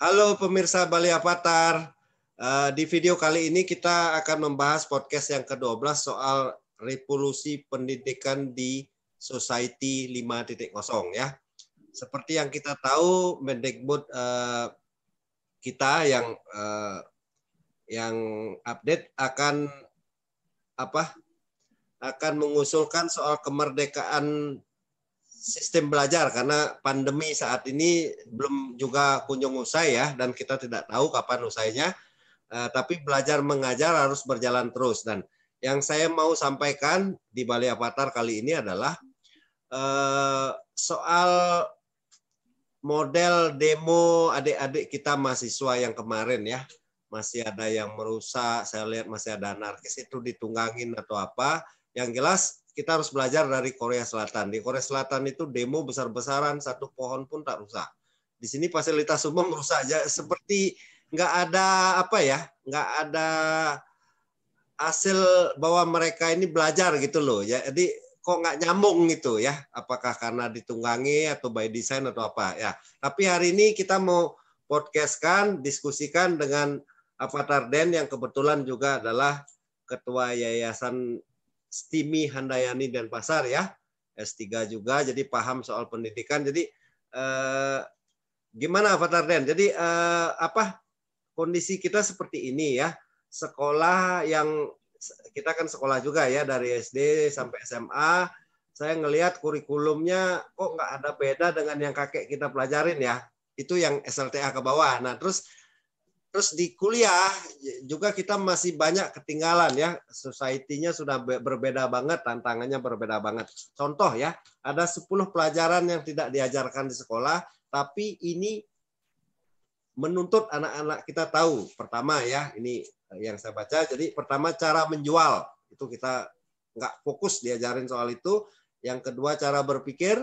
Halo pemirsa Bali Avatar. Di video kali ini kita akan membahas podcast yang ke-12 soal revolusi pendidikan di Society 5.0 ya. Seperti yang kita tahu, Mendikbud kita yang update akan mengusulkan soal kemerdekaan sistem belajar karena pandemi saat ini belum juga kunjung usai ya, dan kita tidak tahu kapan usainya. Tapi belajar mengajar harus berjalan terus. Dan yang saya mau sampaikan di Bali Avatar kali ini adalah soal model demo adik-adik kita mahasiswa yang kemarin ya. Masih ada yang merusak, saya lihat masih ada anarkis, itu ditunggangin atau apa. Yang jelas kita harus belajar dari Korea Selatan. Di Korea Selatan itu demo besar-besaran, satu pohon pun tak rusak. Di sini fasilitas umum rusak aja, seperti nggak ada nggak ada hasil bahwa mereka ini belajar gitu loh. Jadi kok nggak nyambung gitu ya? Apakah karena ditunggangi atau by design atau apa ya? Tapi hari ini kita mau podcastkan, diskusikan dengan Avatar Den yang kebetulan juga adalah Ketua Yayasan Stimi Handayani Denpasar ya, S3 juga, jadi paham soal pendidikan. Jadi gimana Avatar Den? Jadi kondisi kita seperti ini ya, sekolah yang kita kan sekolah juga ya dari SD sampai SMA, saya ngelihat kurikulumnya kok nggak ada beda dengan yang kakek kita pelajarin ya, itu yang SLTA ke bawah. Nah terus di kuliah juga kita masih banyak ketinggalan ya. Society-nya sudah berbeda banget, tantangannya berbeda banget. Contoh ya, ada 10 pelajaran yang tidak diajarkan di sekolah, tapi ini menuntut anak-anak kita tahu. Pertama ya, ini yang saya baca. Jadi pertama cara menjual, itu kita nggak fokus diajarin soal itu. Yang kedua cara berpikir,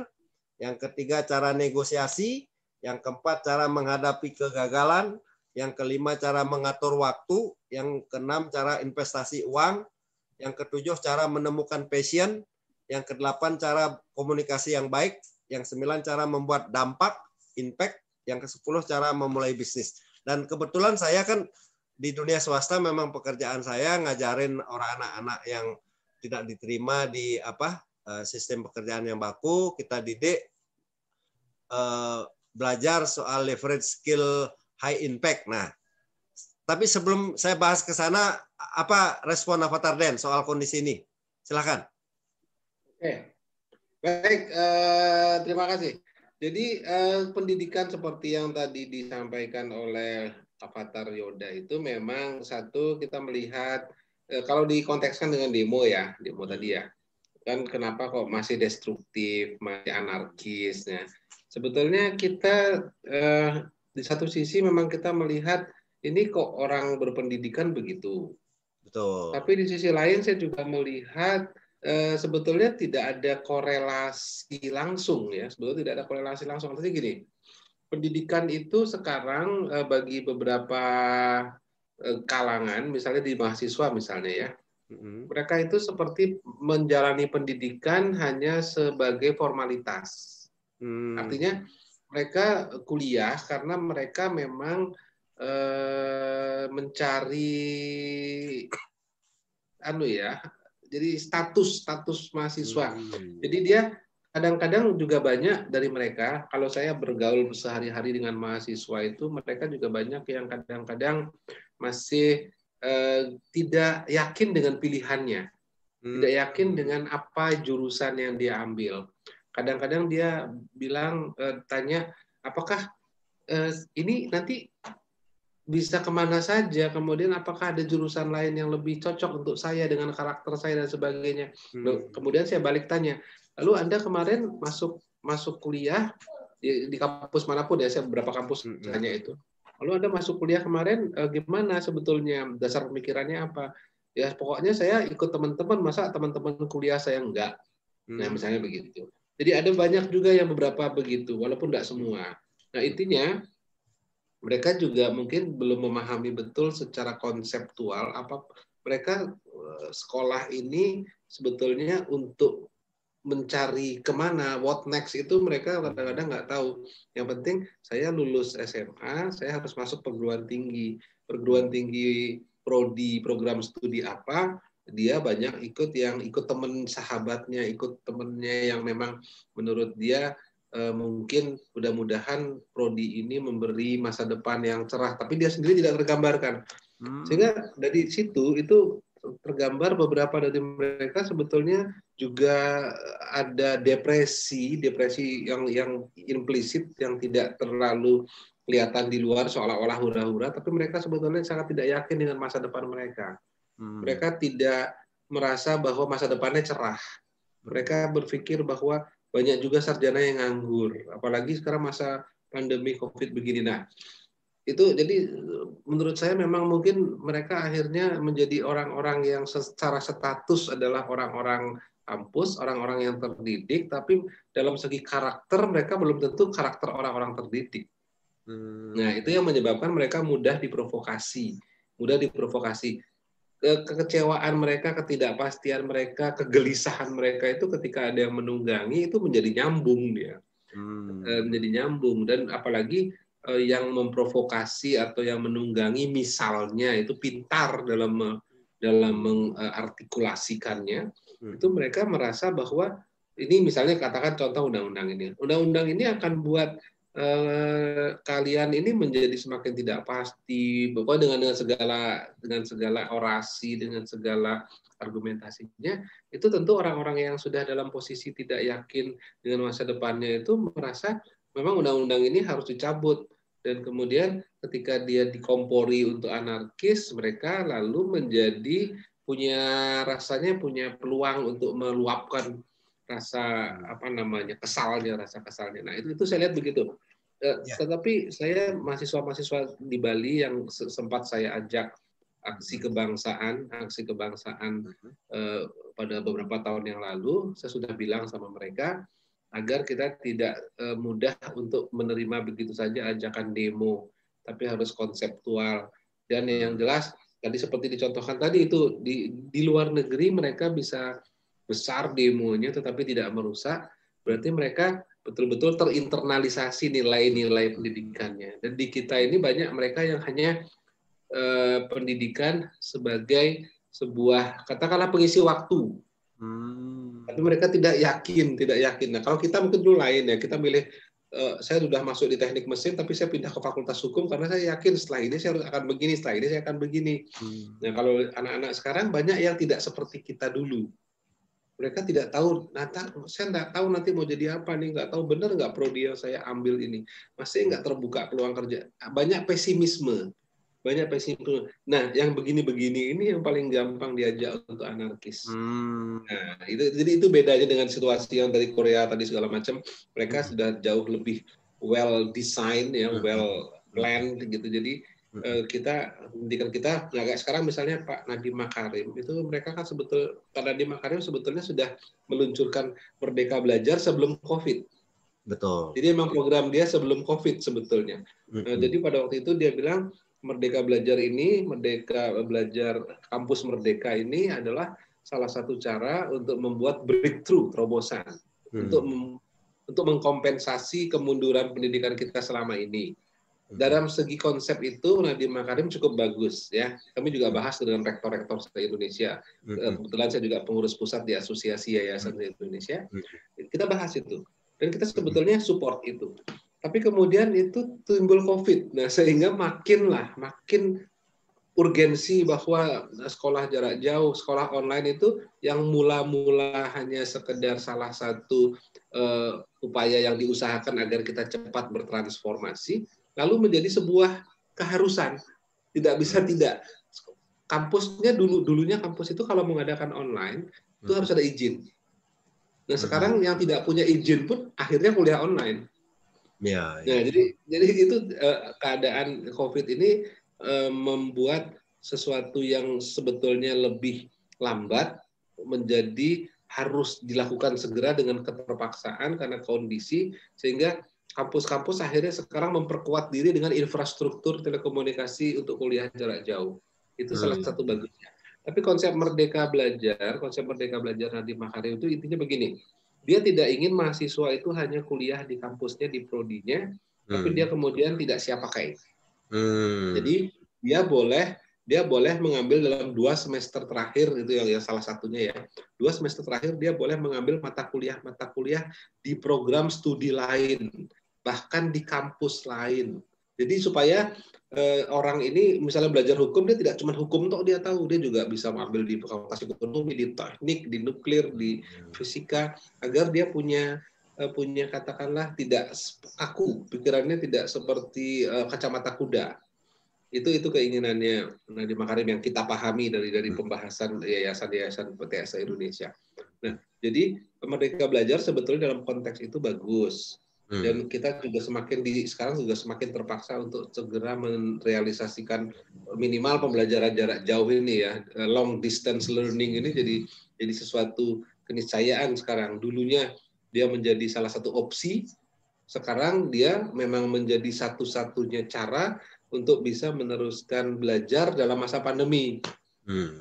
yang ketiga cara negosiasi, yang keempat cara menghadapi kegagalan, yang kelima cara mengatur waktu, yang keenam cara investasi uang, yang ketujuh cara menemukan passion, yang kedelapan cara komunikasi yang baik, yang sembilan cara membuat dampak, impact, yang ke-10 cara memulai bisnis. Dan kebetulan saya kan di dunia swasta memang pekerjaan saya ngajarin orang anak-anak yang tidak diterima di sistem pekerjaan yang baku, kita didik belajar soal leverage skill high impact. Nah, tapi sebelum saya bahas ke sana, apa respon Avatar Den soal kondisi ini? Silakan. Oke, baik, terima kasih. Jadi pendidikan seperti yang tadi disampaikan oleh Avatar Yoda itu memang satu kita melihat kalau dikontekskan dengan demo ya, demo tadi ya, kan kenapa kok masih destruktif, masih anarkis. Nah, sebetulnya kita di satu sisi memang kita melihat ini kok orang berpendidikan begitu. Betul. Tapi di sisi lain saya juga melihat sebetulnya tidak ada korelasi langsung ya. Sebetulnya tidak ada korelasi langsung. Tapi gini, pendidikan itu sekarang bagi beberapa kalangan, misalnya di mahasiswa misalnya ya, mereka itu seperti menjalani pendidikan hanya sebagai formalitas. Artinya mereka kuliah karena mereka memang mencari jadi status mahasiswa. Jadi dia kadang-kadang juga banyak dari mereka, kalau saya bergaul sehari-hari dengan mahasiswa itu, mereka juga banyak yang kadang-kadang masih tidak yakin dengan pilihannya, tidak yakin dengan apa jurusan yang dia ambil. Kadang-kadang dia bilang, tanya, apakah ini nanti bisa kemana saja, kemudian apakah ada jurusan lain yang lebih cocok untuk saya dengan karakter saya dan sebagainya. Kemudian saya balik tanya, lalu Anda kemarin masuk kuliah di kampus manapun ya, saya beberapa kampus tanya itu. Lalu Anda masuk kuliah kemarin gimana sebetulnya, dasar pemikirannya apa? Ya pokoknya saya ikut teman-teman, masa teman-teman kuliah saya enggak. Nah misalnya begitu. Jadi ada banyak juga yang beberapa begitu, walaupun enggak semua. Nah intinya mereka juga mungkin belum memahami betul secara konseptual apa mereka sekolah ini sebetulnya untuk mencari kemana, what next itu mereka kadang-kadang nggak tahu. Yang penting saya lulus SMA, saya harus masuk perguruan tinggi. Perguruan tinggi prodi program studi apa, dia banyak ikut teman sahabatnya, ikut temennya yang memang menurut dia mungkin mudah-mudahan prodi ini memberi masa depan yang cerah, tapi dia sendiri tidak tergambarkan. Sehingga dari situ itu tergambar beberapa dari mereka sebetulnya juga ada depresi yang implisit, yang tidak terlalu kelihatan di luar seolah-olah hura-hura, tapi mereka sebetulnya sangat tidak yakin dengan masa depan mereka. Mereka tidak merasa bahwa masa depannya cerah. Mereka berpikir bahwa banyak juga sarjana yang nganggur, apalagi sekarang masa pandemi COVID begini. Nah, itu jadi menurut saya memang mungkin mereka akhirnya menjadi orang-orang yang secara status adalah orang-orang kampus, orang-orang yang terdidik, tapi dalam segi karakter mereka belum tentu karakter orang-orang terdidik. Nah, itu yang menyebabkan mereka mudah diprovokasi. Kekecewaan mereka, ketidakpastian mereka, kegelisahan mereka itu ketika ada yang menunggangi itu menjadi nyambung dia. Menjadi nyambung, dan apalagi yang memprovokasi atau yang menunggangi misalnya itu pintar dalam mengartikulasikannya, itu mereka merasa bahwa ini misalnya katakan contoh undang-undang ini akan buat kalian ini menjadi semakin tidak pasti, pokoknya dengan segala orasi, dengan segala argumentasinya, itu tentu orang-orang yang sudah dalam posisi tidak yakin dengan masa depannya itu merasa memang undang-undang ini harus dicabut. Dan kemudian ketika dia dikompori untuk anarkis, mereka lalu menjadi punya peluang untuk meluapkan rasa kesalnya. Nah, itu saya lihat begitu. Tetapi saya mahasiswa-mahasiswa di Bali yang sempat saya ajak aksi kebangsaan pada beberapa tahun yang lalu, saya sudah bilang sama mereka agar kita tidak mudah untuk menerima begitu saja ajakan demo, tapi harus konseptual. Dan yang jelas tadi seperti dicontohkan tadi itu di luar negeri mereka bisa besar demonya tetapi tidak merusak, berarti mereka betul-betul terinternalisasi nilai-nilai pendidikannya. Dan di kita ini banyak mereka yang hanya pendidikan sebagai sebuah katakanlah pengisi waktu. Tapi mereka tidak yakin. Nah, kalau kita mungkin dulu lain ya, kita milih saya sudah masuk di teknik mesin tapi saya pindah ke fakultas hukum karena saya yakin setelah ini saya akan begini, setelah ini saya akan begini. Nah, kalau anak-anak sekarang banyak yang tidak seperti kita dulu. Mereka tidak tahu, saya nggak tahu nanti mau jadi apa nih, nggak tahu benar nggak prodi yang saya ambil ini, masih nggak terbuka peluang kerja, banyak pesimisme. Nah, yang begini-begini ini yang paling gampang diajak untuk anarkis. Nah, itu bedanya dengan situasi yang dari Korea tadi segala macam, mereka sudah jauh lebih well design ya, well planned gitu. Jadi pendidikan kita agak sekarang misalnya Pak Nadiem Makarim itu mereka kan Pak Nadiem Makarim sebetulnya sudah meluncurkan Merdeka Belajar sebelum COVID. Betul. Jadi memang program dia sebelum COVID sebetulnya. Jadi pada waktu itu dia bilang Merdeka Belajar Kampus Merdeka ini adalah salah satu cara untuk membuat breakthrough, terobosan untuk mengkompensasi kemunduran pendidikan kita selama ini. Dalam segi konsep itu Nadiem Makarim cukup bagus ya. Kami juga bahas dengan rektor-rektor se-Indonesia. Kebetulan saya juga pengurus pusat di Asosiasi Yayasan Indonesia. Kita bahas itu dan kita sebetulnya support itu. Tapi kemudian itu timbul COVID. Nah, sehingga makin urgensi bahwa sekolah jarak jauh, sekolah online itu yang mula-mula hanya sekedar salah satu upaya yang diusahakan agar kita cepat bertransformasi, lalu menjadi sebuah keharusan. Tidak bisa tidak. Kampusnya dulunya kampus itu kalau mengadakan online itu harus ada izin. Nah, sekarang yang tidak punya izin pun akhirnya kuliah online. Ya. Nah, jadi itu keadaan COVID ini membuat sesuatu yang sebetulnya lebih lambat menjadi harus dilakukan segera dengan keterpaksaan karena kondisi, sehingga kampus-kampus akhirnya sekarang memperkuat diri dengan infrastruktur telekomunikasi untuk kuliah jarak jauh. Itu salah satu bagusnya. Tapi konsep Merdeka Belajar Nadiem Makarim itu intinya begini. dia tidak ingin mahasiswa itu hanya kuliah di kampusnya, di prodinya, tapi dia kemudian tidak siap pakai. Jadi dia boleh mengambil dalam 2 semester terakhir, itu yang salah satunya ya. 2 semester terakhir dia boleh mengambil mata kuliah di program studi lain, bahkan di kampus lain. Jadi supaya orang ini misalnya belajar hukum, dia tidak cuma hukum toh dia tahu, dia juga bisa mengambil di fakultas ekonomi, di teknik, di nuklir, di fisika, agar dia punya katakanlah tidak kaku, pikirannya tidak seperti kacamata kuda. Itu keinginannya Nadiem Makarim yang kita pahami dari pembahasan yayasan-yayasan PTSA Indonesia. Nah, jadi Merdeka Belajar sebetulnya dalam konteks itu bagus. Dan kita juga sekarang juga semakin terpaksa untuk segera merealisasikan minimal pembelajaran jarak jauh ini ya, long distance learning ini jadi sesuatu keniscayaan sekarang. Dulunya dia menjadi salah satu opsi, sekarang dia memang menjadi satu-satunya cara untuk bisa meneruskan belajar dalam masa pandemi.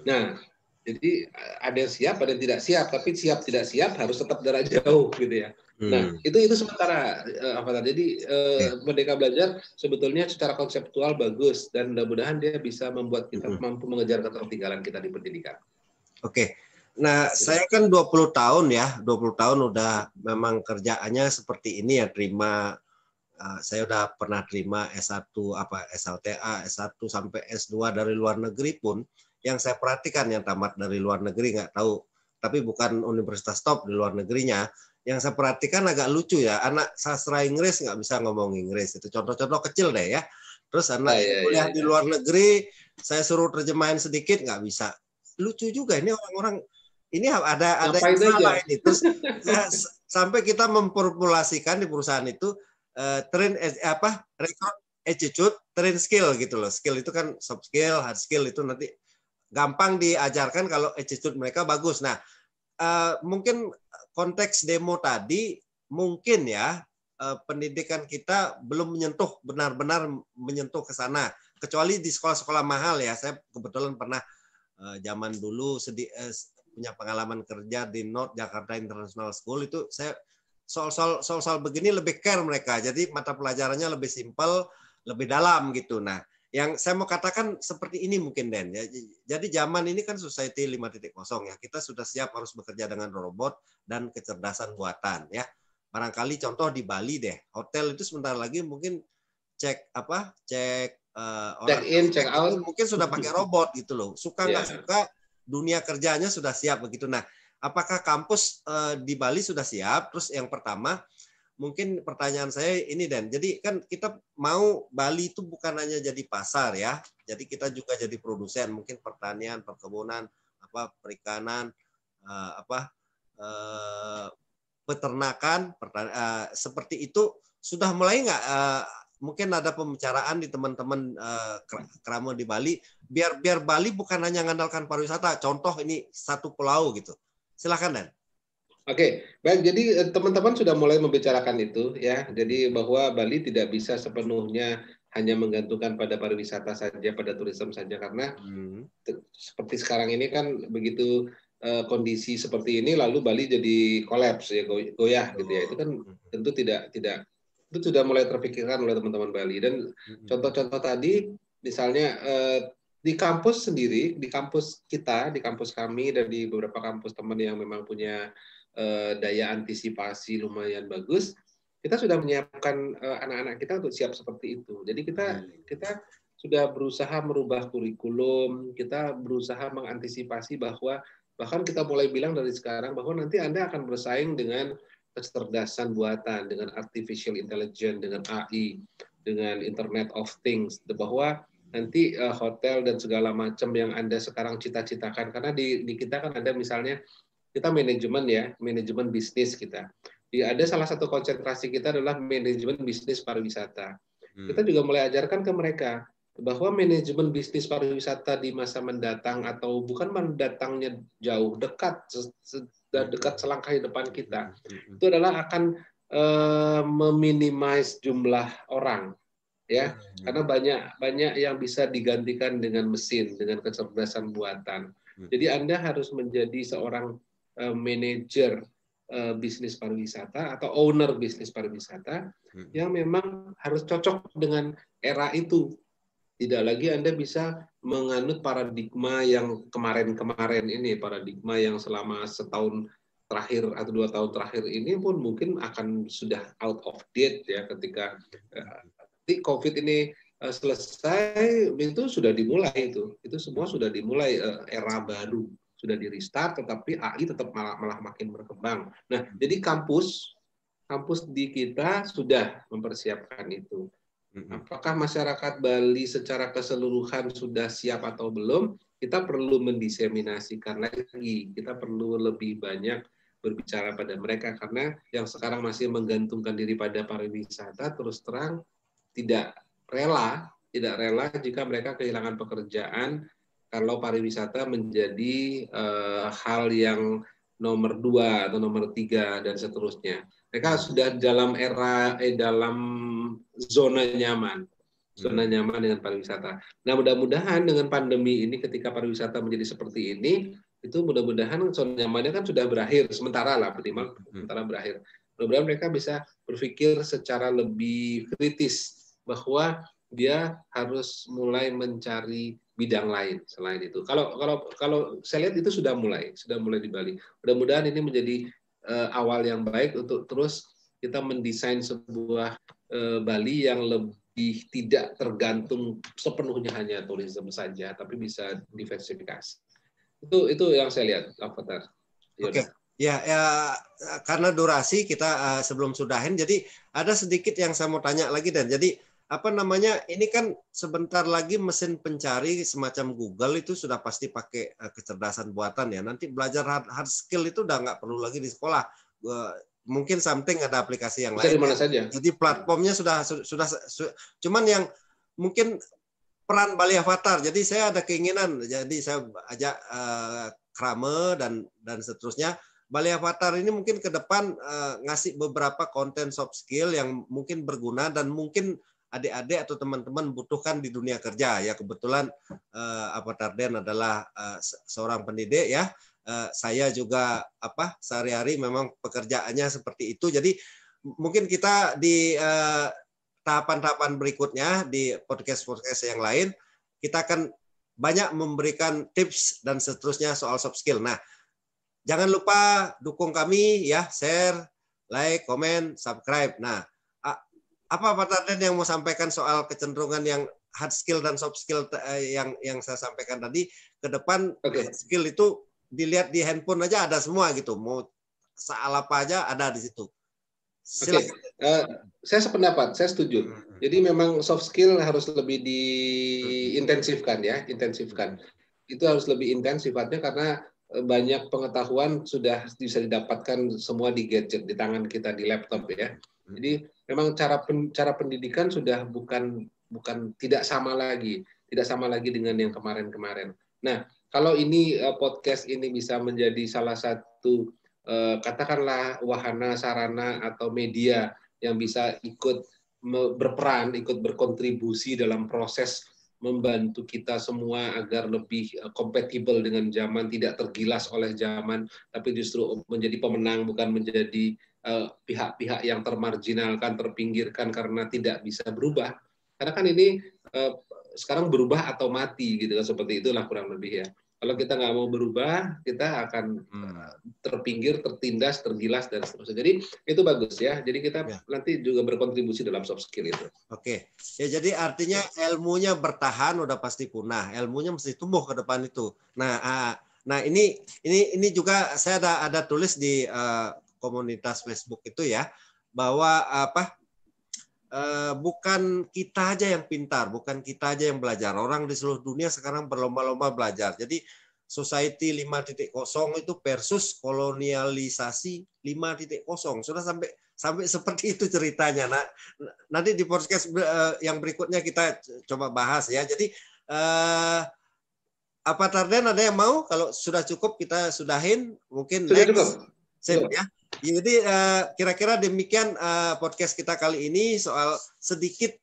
Nah, jadi ada yang siap, ada yang tidak siap, tapi siap tidak siap harus tetap jarak jauh gitu ya. Nah, itu sementara jadi Merdeka Belajar sebetulnya secara konseptual bagus dan mudah-mudahan dia bisa membuat kita mampu mengejar ketertinggalan kita di pendidikan. Oke. Nah, saya kan 20 tahun ya, 20 tahun udah memang kerjaannya seperti ini ya, saya udah pernah terima S1 SLTA, S1 sampai S2 dari luar negeri pun yang saya perhatikan yang tamat dari luar negeri nggak tahu, tapi bukan universitas top di luar negerinya. Yang saya perhatikan agak lucu ya, anak sastra Inggris nggak bisa ngomong Inggris, itu contoh-contoh kecil deh ya. Terus anak kuliah di luar negeri, saya suruh terjemahin sedikit nggak bisa. Lucu juga ini orang-orang ini ada yang salah ini. Terus sampai kita memformulasikan di perusahaan itu record attitude, train skill gitu loh. Skill itu kan soft skill, hard skill itu nanti gampang diajarkan kalau attitude mereka bagus. Nah, mungkin konteks demo tadi mungkin ya pendidikan kita belum benar-benar menyentuh ke sana. Kecuali di sekolah-sekolah mahal ya. Saya kebetulan pernah zaman dulu punya pengalaman kerja di North Jakarta International School, itu saya soal begini lebih care mereka. Jadi mata pelajarannya lebih simpel, lebih dalam gitu. Nah, yang saya mau katakan seperti ini mungkin Den ya. Jadi zaman ini kan society 5.0 ya. Kita sudah siap harus bekerja dengan robot dan kecerdasan buatan ya. Barangkali contoh di Bali deh. Hotel itu sebentar lagi mungkin cek orang check in, check out mungkin sudah pakai robot gitu loh. Suka nggak suka, dunia kerjanya sudah siap begitu. Nah, apakah kampus di Bali sudah siap? Terus yang pertama, mungkin pertanyaan saya ini Dan. Jadi kan kita mau Bali itu bukan hanya jadi pasar ya. Jadi kita juga jadi produsen, mungkin pertanian, perkebunan, perikanan, peternakan, seperti itu sudah mulai nggak? Mungkin ada pembicaraan di teman-teman Kramo di Bali, biar Bali bukan hanya mengandalkan pariwisata. Contoh ini satu pulau gitu. Silakan Dan. Oke, baik. Jadi teman-teman sudah mulai membicarakan itu ya. Jadi bahwa Bali tidak bisa sepenuhnya hanya menggantungkan pada pariwisata saja, pada turisme saja, karena seperti sekarang ini kan begitu kondisi seperti ini, lalu Bali jadi kolaps ya, goyah gitu ya. Itu kan tentu tidak itu sudah mulai terpikirkan oleh teman-teman Bali. Dan contoh-contoh tadi, misalnya di kampus sendiri, di kampus kita, di kampus kami, dan di beberapa kampus teman yang memang punya daya antisipasi lumayan bagus, kita sudah menyiapkan anak-anak kita untuk siap seperti itu. Jadi kita sudah berusaha merubah kurikulum, kita berusaha mengantisipasi bahwa bahkan kita mulai bilang dari sekarang bahwa nanti Anda akan bersaing dengan kecerdasan buatan, dengan artificial intelligence, dengan AI, dengan Internet of Things, bahwa nanti hotel dan segala macam yang Anda sekarang cita-citakan, karena di kita kan ada misalnya kita manajemen bisnis kita. Ada salah satu konsentrasi kita adalah manajemen bisnis pariwisata. Kita juga mulai ajarkan ke mereka bahwa manajemen bisnis pariwisata di masa mendatang, atau bukan mendatangnya jauh, dekat selangkah di depan kita, itu adalah akan meminimais jumlah orang, ya, karena banyak yang bisa digantikan dengan mesin, dengan kecerdasan buatan. Jadi Anda harus menjadi seorang manajer bisnis pariwisata atau owner bisnis pariwisata yang memang harus cocok dengan era itu. Tidak lagi Anda bisa menganut paradigma yang kemarin-kemarin ini, paradigma yang selama setahun terakhir atau 2 tahun terakhir ini pun mungkin akan sudah out of date ya ketika COVID ini selesai, itu sudah dimulai itu semua sudah dimulai era baru, sudah di restart, tetapi AI tetap malah makin berkembang. Nah, jadi kampus di kita sudah mempersiapkan itu. Apakah masyarakat Bali secara keseluruhan sudah siap atau belum? Kita perlu mendiseminasikan lagi. Kita perlu lebih banyak berbicara pada mereka, karena yang sekarang masih menggantungkan diri pada pariwisata terus terang tidak rela jika mereka kehilangan pekerjaan kalau pariwisata menjadi hal yang nomor 2 atau nomor 3 dan seterusnya. Mereka sudah dalam dalam zona nyaman dengan pariwisata. Nah, mudah-mudahan dengan pandemi ini, ketika pariwisata menjadi seperti ini, itu mudah-mudahan zona nyamannya kan sudah berakhir, sementara berakhir. Mudah-mudahan mereka bisa berpikir secara lebih kritis bahwa dia harus mulai mencari bidang lain selain itu. Kalau saya lihat itu sudah mulai di Bali. Mudah-mudahan ini menjadi awal yang baik untuk terus kita mendesain sebuah Bali yang lebih tidak tergantung sepenuhnya hanya turisme saja, tapi bisa diversifikasi. Itu yang saya lihat, Avatar. Oke. Ya, karena durasi kita sebelum sudahin, jadi ada sedikit yang saya mau tanya lagi, dan jadi ini kan sebentar lagi mesin pencari semacam Google itu sudah pasti pakai kecerdasan buatan ya. Nanti belajar hard skill itu udah nggak perlu lagi di sekolah. Mungkin something ada aplikasi yang bisa lain. Di mana saja. Jadi platformnya sudah. Cuman yang mungkin peran Bali Avatar. Jadi saya ada keinginan. Jadi saya ajak Krame dan seterusnya. Bali Avatar ini mungkin ke depan ngasih beberapa konten soft skill yang mungkin berguna dan mungkin adik-adik atau teman-teman butuhkan di dunia kerja ya. Kebetulan Avatar Den adalah seorang pendidik ya. Saya juga sehari-hari memang pekerjaannya seperti itu. Jadi mungkin kita di tahapan-tahapan berikutnya di podcast yang lain kita akan banyak memberikan tips dan seterusnya soal soft skill. Nah, jangan lupa dukung kami ya, share, like, komen, subscribe. Nah, apa Pak Tarden yang mau sampaikan soal kecenderungan yang hard skill dan soft skill yang saya sampaikan tadi? Ke depan hard skill itu dilihat di handphone aja ada semua gitu. Mau soal apa aja ada di situ. Oke, saya sependapat, saya setuju. Jadi memang soft skill harus lebih diintensifkan ya, Itu harus lebih intens sifatnya karena banyak pengetahuan sudah bisa didapatkan semua di gadget, di tangan kita, di laptop ya. Jadi memang cara pendidikan sudah bukan tidak sama lagi dengan yang kemarin-kemarin. Nah, kalau ini podcast ini bisa menjadi salah satu katakanlah wahana, sarana atau media yang bisa ikut berperan, ikut berkontribusi dalam proses membantu kita semua agar lebih kompatibel dengan zaman, tidak tergilas oleh zaman, tapi justru menjadi pemenang, bukan menjadi pihak-pihak yang termarginalkan, terpinggirkan karena tidak bisa berubah. Karena kan ini sekarang berubah atau mati gitu kan, seperti itulah kurang lebih ya. Kalau kita nggak mau berubah, kita akan terpinggir, tertindas, tergilas dan seterusnya. Jadi itu bagus ya. Jadi kita nanti juga berkontribusi dalam soft skill itu. Oke, ya jadi artinya ilmunya bertahan udah pasti punah. Ilmunya mesti tumbuh ke depan itu. Nah ini juga saya ada tulis di komunitas Facebook itu ya, bahwa bukan kita aja yang pintar, bukan kita aja yang belajar. Orang di seluruh dunia sekarang berlomba-lomba belajar. Jadi Society 5.0 itu versus kolonialisasi 5.0. Sudah sampai seperti itu ceritanya. Nah, nanti di podcast yang berikutnya kita coba bahas ya. Jadi apa Tarden ada yang mau? Kalau sudah cukup kita sudahin. Mungkin sudah next. Cukup. Ya. Jadi kira-kira demikian podcast kita kali ini soal sedikit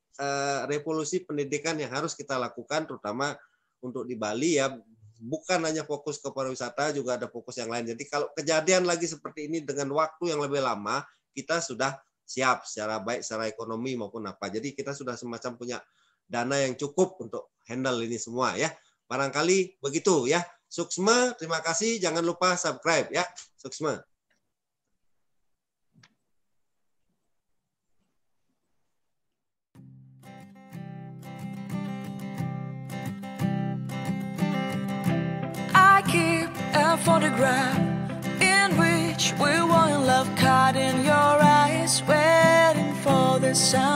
revolusi pendidikan yang harus kita lakukan, terutama untuk di Bali ya. bukan hanya fokus ke pariwisata, juga ada fokus yang lain. Jadi kalau kejadian lagi seperti ini dengan waktu yang lebih lama, kita sudah siap secara baik secara ekonomi maupun apa. Jadi kita sudah semacam punya dana yang cukup untuk handle ini semua ya. Barangkali begitu ya. Suksma, terima kasih. Jangan lupa subscribe ya. Suksma. Keep a photograph in which we were in love, caught in your eyes, waiting for the sun.